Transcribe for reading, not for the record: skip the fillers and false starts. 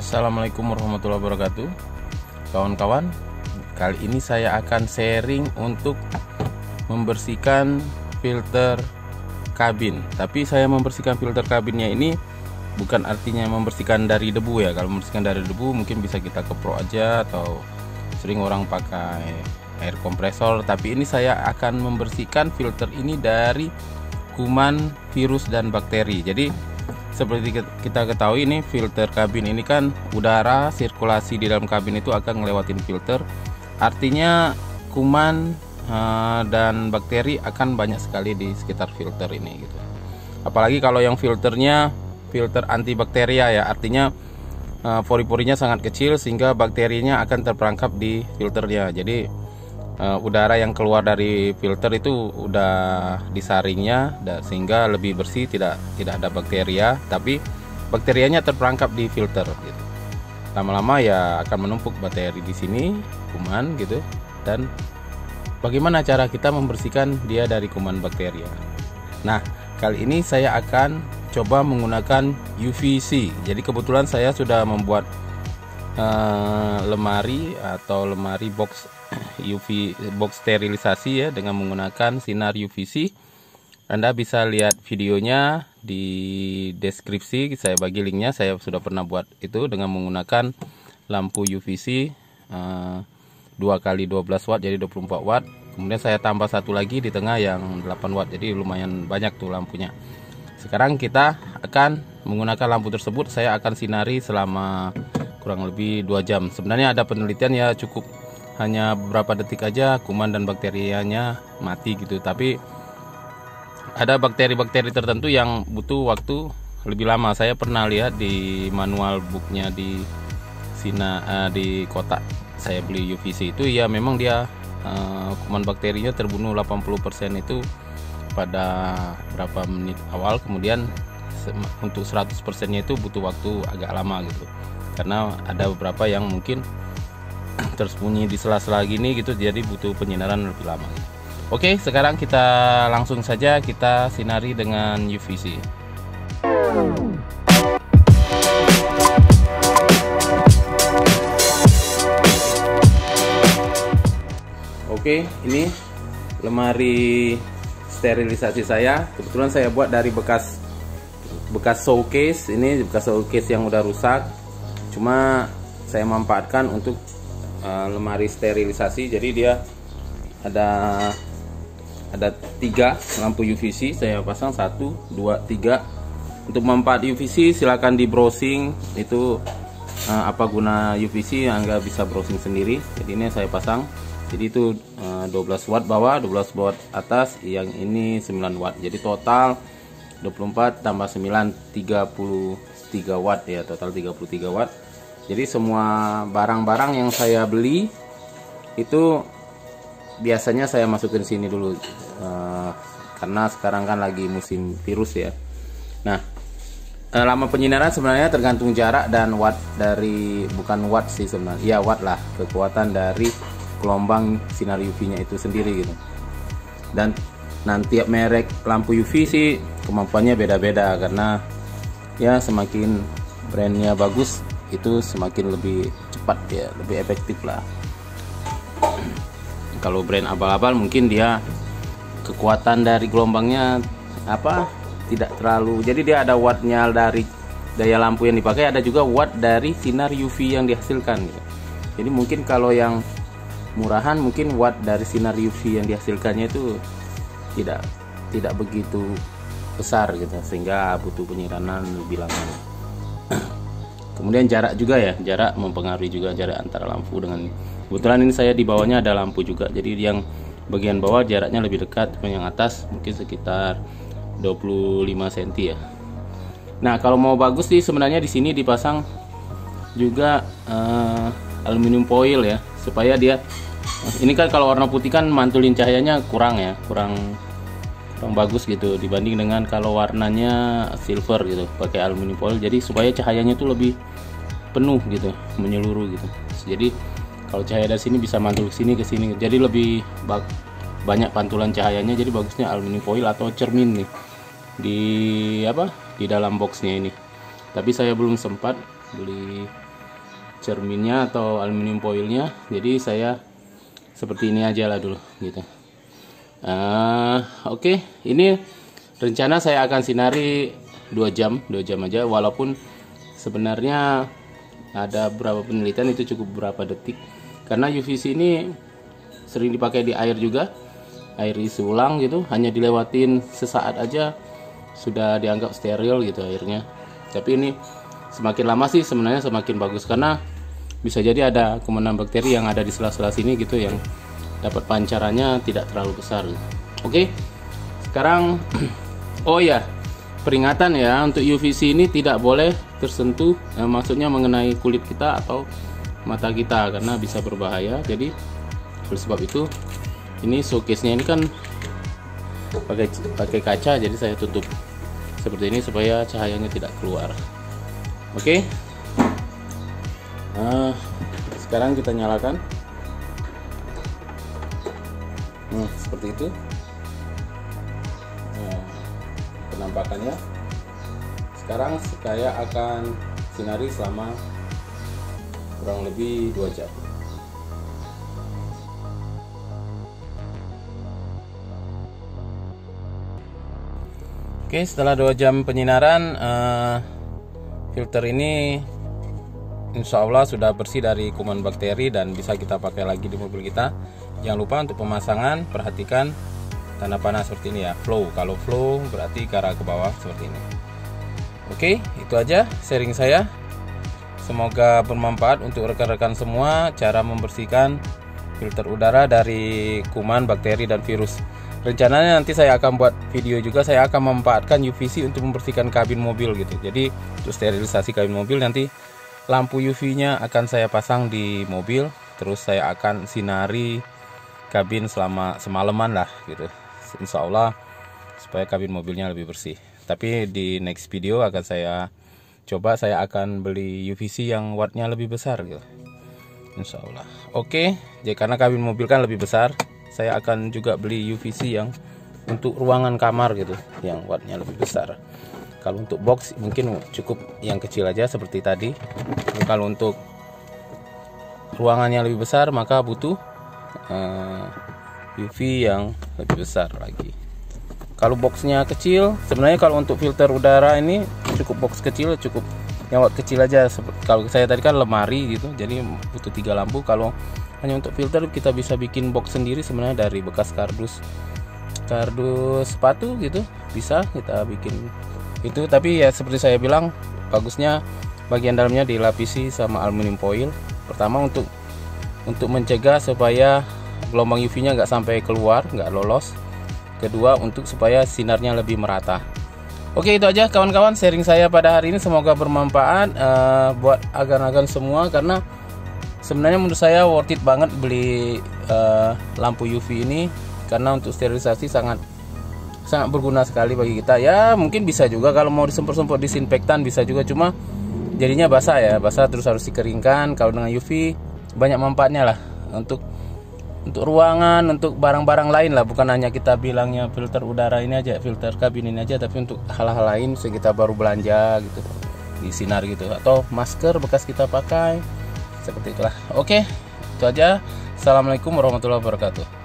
Assalamualaikum warahmatullahi wabarakatuh. Kawan-kawan, kali ini saya akan sharing untuk membersihkan filter kabin. Tapi saya membersihkan filter kabinnya ini bukan artinya membersihkan dari debu ya. Kalau membersihkan dari debu mungkin bisa kita keprok aja, atau sering orang pakai air kompresor. Tapi ini saya akan membersihkan filter ini dari kuman, virus, dan bakteri. Jadi seperti kita ketahui, ini filter kabin ini kan udara sirkulasi di dalam kabin itu akan ngelewatin filter. Artinya kuman dan bakteri akan banyak sekali di sekitar filter ini gitu. Apalagi kalau yang filternya filter antibakteria ya, artinya pori-porinya sangat kecil sehingga bakterinya akan terperangkap di filternya. Jadi udara yang keluar dari filter itu udah disaringnya sehingga lebih bersih, tidak ada bakteria, tapi bakterianya terperangkap di filter gitu. Lama-lama ya akan menumpuk bakteri di sini, kuman gitu. Dan bagaimana cara kita membersihkan dia dari kuman bakteria? Nah, kali ini saya akan coba menggunakan UVC. Jadi kebetulan saya sudah membuat lemari atau lemari box UV box sterilisasi ya, dengan menggunakan sinar UVC. Anda bisa lihat videonya di deskripsi, saya bagi linknya. Saya sudah pernah buat itu dengan menggunakan lampu UVC 2x12 watt, jadi 24 watt. Kemudian saya tambah satu lagi di tengah yang 8 watt, jadi lumayan banyak tuh lampunya. Sekarang kita akan menggunakan lampu tersebut. Saya akan sinari selama kurang lebih 2 jam. Sebenarnya ada penelitian ya, cukup hanya beberapa detik aja kuman dan bakterianya mati gitu. Tapi ada bakteri-bakteri tertentu yang butuh waktu lebih lama. Saya pernah lihat di manual booknya di di kotak saya beli UVC itu, ya memang dia kuman bakterinya terbunuh 80% itu pada berapa menit awal. Kemudian untuk 100%-nya itu butuh waktu agak lama gitu, karena ada beberapa yang mungkin tersembunyi di sela-sela gini gitu, jadi butuh penyinaran lebih lama. Oke, sekarang kita langsung saja kita sinari dengan UVC. Oke, ini lemari sterilisasi saya. Kebetulan saya buat dari bekas showcase. Ini bekas showcase yang udah rusak, cuma saya manfaatkan untuk lemari sterilisasi. Jadi dia ada 3 lampu UVC saya pasang, 1, 2, 3. Untuk manfaat UVC silahkan di browsing itu apa guna UVC, Anda bisa browsing sendiri. Jadi ini saya pasang, jadi itu 12 watt bawah, 12 watt atas, yang ini 9 watt. Jadi total 24 tambah 9 33 watt ya, total 33 watt. Jadi semua barang-barang yang saya beli itu biasanya saya masukin sini dulu, karena sekarang kan lagi musim virus ya. Nah, lama penyinaran sebenarnya tergantung jarak dan watt dari, bukan watt sih sebenarnya, ya watt lah, kekuatan dari gelombang sinar UV-nya itu sendiri gitu. Dan nanti tiap merek lampu UV sih kemampuannya beda-beda, karena ya semakin brandnya bagus itu semakin lebih cepat ya, lebih efektif lah. Kalau brand abal-abal mungkin dia kekuatan dari gelombangnya tidak terlalu, jadi dia ada wattnya dari daya lampu yang dipakai, ada juga watt dari sinar UV yang dihasilkan gitu. Jadi mungkin kalau yang murahan mungkin watt dari sinar UV yang dihasilkannya itu tidak begitu besar gitu, sehingga butuh penyiraman lebih lama. Kemudian jarak juga ya, jarak mempengaruhi juga, jarak antara lampu dengan, kebetulan ini saya di bawahnya ada lampu juga, jadi yang bagian bawah jaraknya lebih dekat, yang atas mungkin sekitar 25 cm ya. Nah, kalau mau bagus sih sebenarnya di sini dipasang juga aluminium foil ya, supaya dia, ini kan kalau warna putih kan mantulin cahayanya kurang bagus gitu dibanding dengan kalau warnanya silver gitu pakai aluminium foil. Jadi supaya cahayanya tuh lebih penuh gitu, menyeluruh gitu. Jadi kalau cahaya dari sini bisa mantul ke sini, jadi lebih banyak pantulan cahayanya. Jadi bagusnya aluminium foil atau cermin nih di dalam boxnya ini. Tapi saya belum sempat beli cerminnya atau aluminium foilnya. Jadi saya seperti ini aja lah dulu gitu. Oke, ini rencana saya akan sinari 2 jam aja, walaupun sebenarnya ada beberapa penelitian itu cukup beberapa detik, karena UVC ini sering dipakai di air juga, air isi ulang gitu, hanya dilewatin sesaat aja sudah dianggap steril gitu airnya. Tapi ini semakin lama sih sebenarnya semakin bagus, karena bisa jadi ada kuman bakteri yang ada di sela-sela sini gitu yang dapat pancarannya tidak terlalu besar. Oke, sekarang oh ya, peringatan ya, untuk UVC ini tidak boleh tersentuh, maksudnya mengenai kulit kita atau mata kita, karena bisa berbahaya. Jadi oleh sebab itu ini showcase-nya ini kan pakai kaca, jadi saya tutup seperti ini supaya cahayanya tidak keluar. Oke, sekarang kita nyalakan. Seperti itu penampakannya. Sekarang saya akan sinari selama kurang lebih 2 jam. Oke, setelah 2 jam penyinaran, filter ini insya Allah sudah bersih dari kuman bakteri dan bisa kita pakai lagi di mobil kita. Jangan lupa untuk pemasangan, perhatikan tanda panah seperti ini ya, flow. Kalau flow berarti ke arah ke bawah seperti ini. Oke, itu aja sharing saya. Semoga bermanfaat untuk rekan-rekan semua cara membersihkan filter udara dari kuman, bakteri, dan virus. Rencananya nanti saya akan buat video juga, saya akan memanfaatkan UVC untuk membersihkan kabin mobil gitu. Jadi untuk sterilisasi kabin mobil, nanti lampu UV-nya akan saya pasang di mobil, terus saya akan sinari kabin selama semalaman lah gitu, insya Allah, supaya kabin mobilnya lebih bersih. Tapi di next video akan saya coba, saya akan beli UVC yang wattnya lebih besar gitu, insya Allah. Oke, jadi karena kabin mobil kan lebih besar, saya akan juga beli UVC yang untuk ruangan kamar gitu, yang wattnya lebih besar. Kalau untuk box mungkin cukup yang kecil aja seperti tadi. Kalau untuk ruangannya lebih besar maka butuh UV yang lebih besar lagi. Kalau boxnya kecil, sebenarnya kalau untuk filter udara ini cukup box kecil, cukup yang watt kecil aja. Kalau saya tadi kan lemari gitu, jadi butuh 3 lampu. Kalau hanya untuk filter kita bisa bikin box sendiri sebenarnya dari bekas kardus sepatu gitu, bisa kita bikin itu. Tapi ya seperti saya bilang, bagusnya bagian dalamnya dilapisi sama aluminium foil. Pertama untuk mencegah supaya gelombang UV-nya nggak sampai keluar, nggak lolos. Kedua untuk supaya sinarnya lebih merata. Oke, itu aja kawan-kawan sharing saya pada hari ini. Semoga bermanfaat buat agan-agan semua, karena sebenarnya menurut saya worth it banget beli lampu UV ini, karena untuk sterilisasi sangat berguna sekali bagi kita. Ya mungkin bisa juga kalau mau disempur-sempur disinfektan bisa juga, cuma jadinya basah ya, basah terus harus dikeringkan. Kalau dengan UV banyak manfaatnya lah untuk ruangan, untuk barang-barang lain lah, bukan hanya kita bilangnya filter udara ini aja, filter kabin ini aja, tapi untuk hal-hal lain kita baru belanja gitu di sinar gitu, atau masker bekas kita pakai seperti itulah. Oke, itu aja. Assalamualaikum warahmatullahi wabarakatuh.